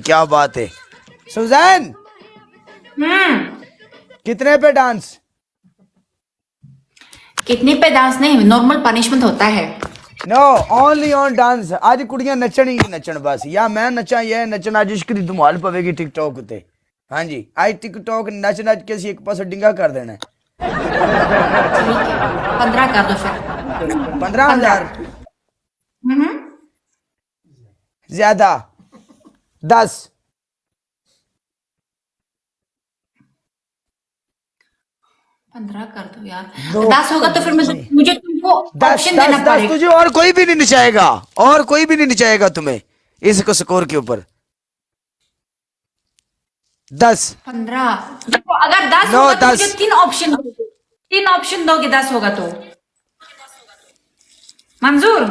क्या बात है सुजैन, कितने पे डांस? कितने पे डांस नहीं, नॉर्मल पनिशमेंट होता है। No, only on dance. आज कुड़ियां नचन ही नचन बस, या मैं नचा ये नचन। आज इश्क दी धमाल पवेगी टिकटॉक ते। हाँ जी, आज टिकटॉक नच नच के एक पास डिंगा कर देना है। ठीक है, 15 कर दो फिर। 15,000 हम्म, ज्यादा। 10। 15 कर दो यार। दो 10 होगा तो फिर मुझे तुमको 10 ऑप्शन 10 देना 10 पड़ेगा। तुझे और कोई भी नहीं नचाएगा, और कोई भी नहीं नचाएगा तुम्हें इसको स्कोर के ऊपर। 10। 15 देखो, अगर 10 9 होगा तो मुझे 10 तीन ऑप्शन दोगे 10 होगा तो मंजूर।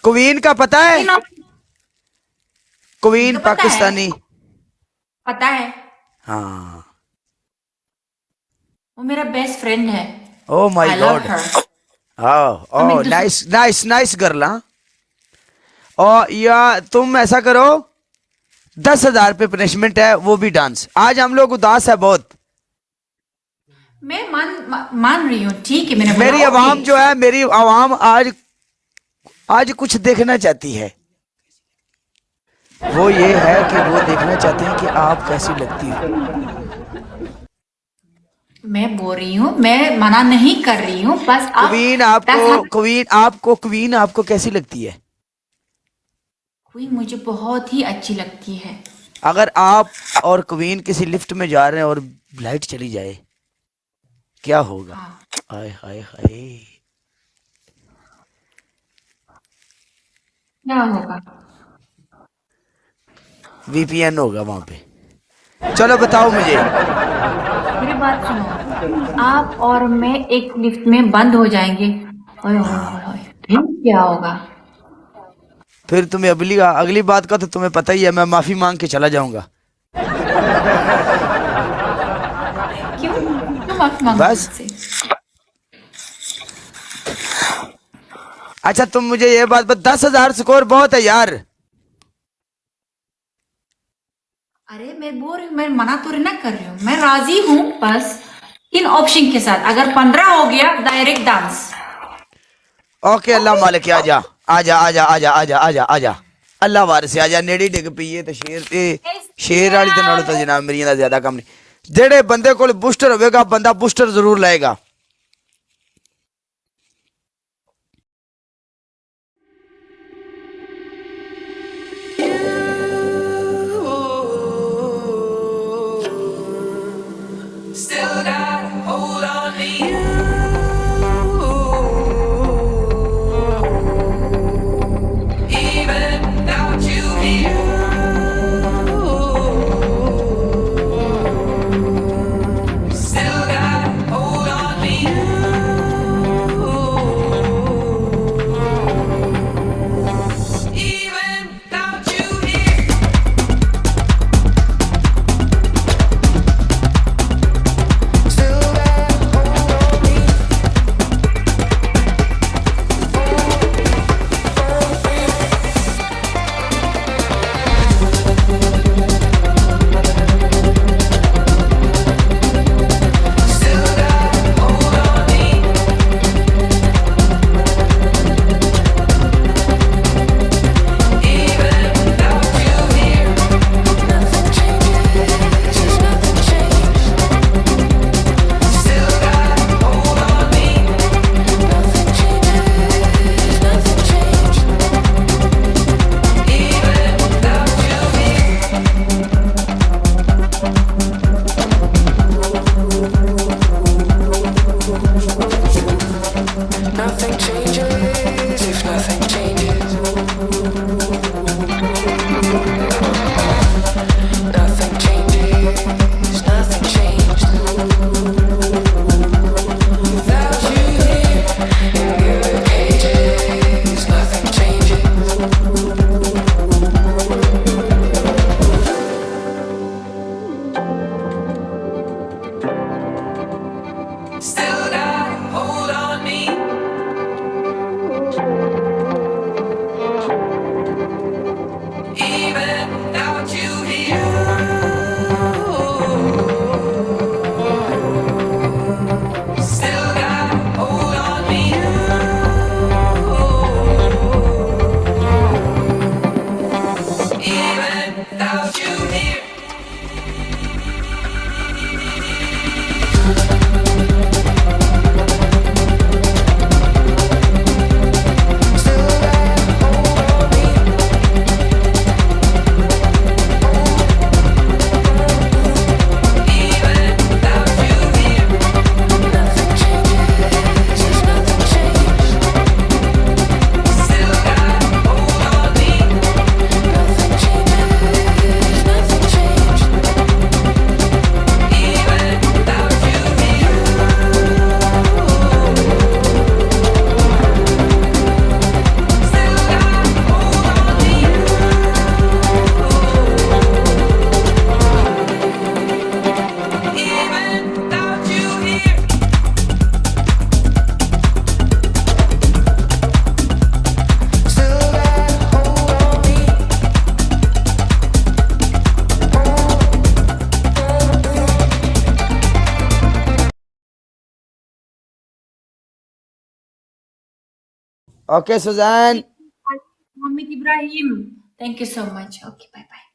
क्वीन का पता है? तीन ऑप्शन क्वीन तो पता है, पाकिस्तानी। पता है, हाँ। वो मेरा बेस्ट फ्रेंड है। Oh my I love God. हर। हम ओह एक दूसरे नाइस नाइस नाइस गर्ल। हाँ, और या तुम ऐसा करो, 10,000 पे पनिशमेंट है, वो भी डांस। आज हम लोग उदास है बहुत। मैं मान रही हूँ, ठीक है, मैंने बोला मेरी ओके। आवाम जो है, मेरी आवाम आज आज कुछ देखना चाहती है। वो ये है कि वो देखना चाहते हैं कि आप कैसी लगती हो। मैं बोल रही हूँ, मैं मना नहीं कर रही हूँ, बस आप क्वीन 10 आपको, लाख। क्वीन आपको कैसी लगती है? कोई मुझे बहुत ही अच्छी लगती है। अगर आप और क्वीन किसी लिफ्ट में जा रहे हैं और लाइट चली जाए, क्या होगा? हाँ, हाय हाय हाय। क्या होगा? वीपीएन होगा वहां पे। चलो बताओ मुझे। मेरी बात सुनो, आप और मैं एक लिफ्ट में बंद हो जाएंगे। ओए ओए ओए ओए, फिर क्या होगा? फिर तुम्हें अगली अगली बात का तो तुम्हें पता ही है, मैं माफी मांग के चला जाऊंगा। क्यों क्यों माफी मांगोगे बस। मुझसे? अच्छा तुम मुझे ये बात 10,000 स्कोर बहुत है यार। अरे मैं बोल रही हूँ, मैं मना तो ना कर रही हूँ, मैं राजी हूँ, बस इन ऑप्शन के साथ। अगर 15 हो गया, डायरेक्ट डांस। ओके, अल्लाह मालिक आजा आजा आजा आजा आजा आजा आजा। अल्लाह वारिस आजा। नेड़ी डिग पईए तो शेर वाली तो नालों तो जनाब मेरी दा ज्यादा कम नहीं। जेड़े बंदे कोल बूस्टर होवेगा, बंदा बूस्टर जरूर लाएगा। Still got a hold on me. Even without you here. Still got a hold on without you here. Even without you here, nothing changes. There's nothing changed. Still got hold on me. Nothing changes. Nothing changed. Even without you here. Still got hold on me. Even without you here. Still got hold on me. Okay, Suzanne. Muhammad Ibrahim. Thank you so much. Okay, bye bye.